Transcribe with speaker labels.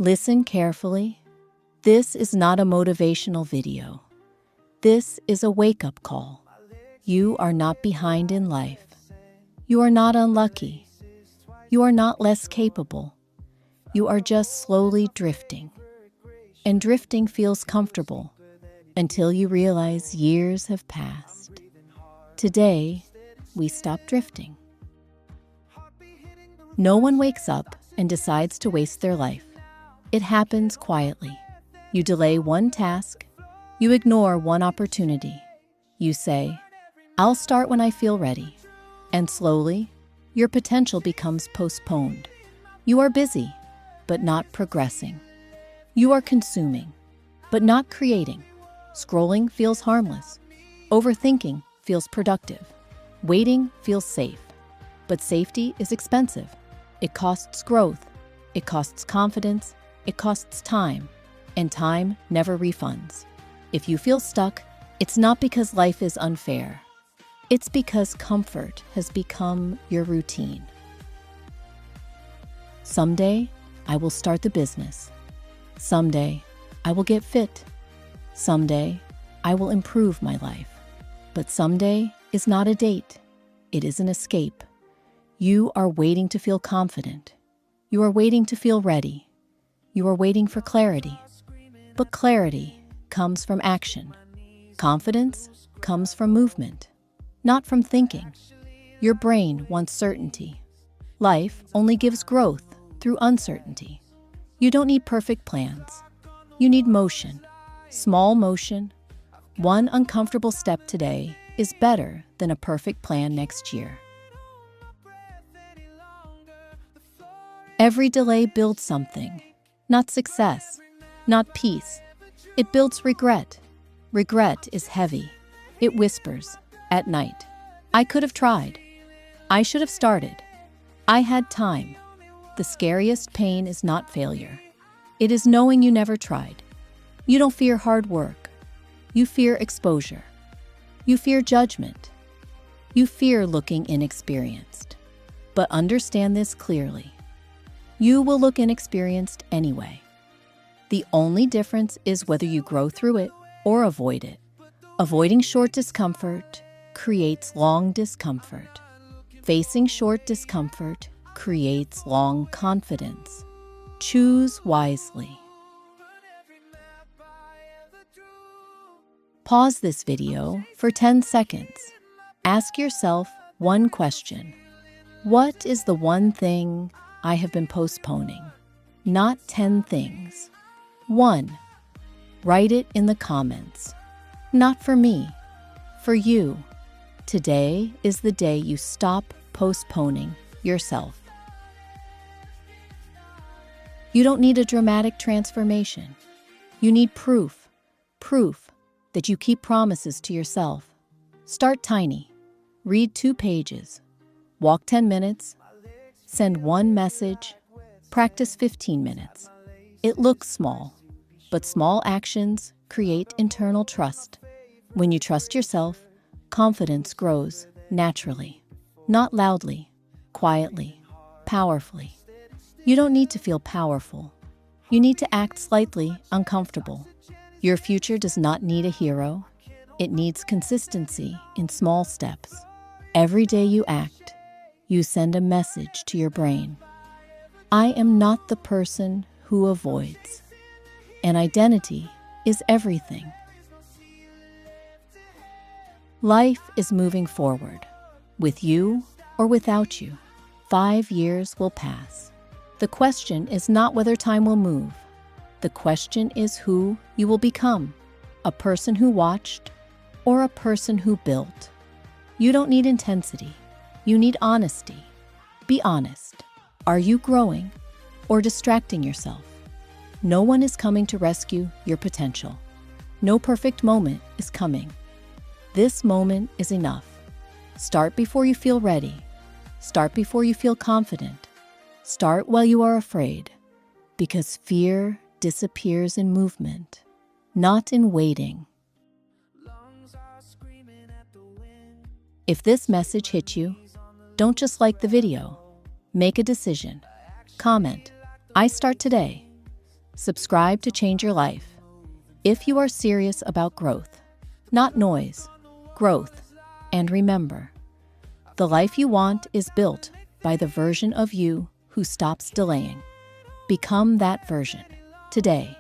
Speaker 1: Listen carefully. This is not a motivational video. This is a wake-up call. You are not behind in life. You are not unlucky. You are not less capable. You are just slowly drifting. And drifting feels comfortable until you realize years have passed. Today, we stop drifting. No one wakes up and decides to waste their life. It happens quietly. You delay one task. You ignore one opportunity. You say, "I'll start when I feel ready." And slowly, your potential becomes postponed. You are busy, but not progressing. You are consuming, but not creating. Scrolling feels harmless. Overthinking feels productive. Waiting feels safe. But safety is expensive. It costs growth. It costs confidence. It costs time. And time never refunds. If you feel stuck, it's not because life is unfair. It's because comfort has become your routine. Someday, I will start the business. Someday, I will get fit. Someday, I will improve my life. But someday is not a date. It is an escape. You are waiting to feel confident. You are waiting to feel ready. You are waiting for clarity. But clarity comes from action. Confidence comes from movement, not from thinking. Your brain wants certainty. Life only gives growth through uncertainty. You don't need perfect plans. You need motion, small motion. One uncomfortable step today is better than a perfect plan next year. Every delay builds something, not success, not peace. It builds regret. Regret is heavy. It whispers at night. I could have tried. I should have started. I had time. The scariest pain is not failure. It is knowing you never tried. You don't fear hard work. You fear exposure. You fear judgment. You fear looking inexperienced. But understand this clearly. You will look inexperienced anyway. The only difference is whether you grow through it or avoid it. Avoiding short discomfort creates long discomfort. Facing short discomfort creates long confidence. Choose wisely. Pause this video for 10 seconds. Ask yourself one question. What is the one thing I have been postponing? Not 10 things. 1. Write it in the comments. Not for me, for you. Today is the day you stop postponing yourself. You don't need a dramatic transformation. You need proof that you keep promises to yourself. Start tiny. Read 2 pages. Walk 10 minutes. Send 1 message. Practice 15 minutes. It looks small, but small actions create internal trust. When you trust yourself, confidence grows naturally, not loudly, quietly, powerfully. You don't need to feel powerful. You need to act slightly uncomfortable. Your future does not need a hero. It needs consistency in small steps. Every day you act, you send a message to your brain. I am not the person who avoids. An identity is everything. Life is moving forward, with you or without you. 5 years will pass. The question is not whether time will move. The question is who you will become, a person who watched or a person who built. You don't need intensity. You need honesty. Be honest. Are you growing or distracting yourself? No one is coming to rescue your potential. No perfect moment is coming. This moment is enough. Start before you feel ready. Start before you feel confident. Start while you are afraid, because fear disappears in movement, not in waiting. If this message hit you, don't just like the video. Make a decision. Comment, I start today. Subscribe to change your life. If you are serious about growth, not noise, growth, and remember, the life you want is built by the version of you who stops delaying. Become that version today.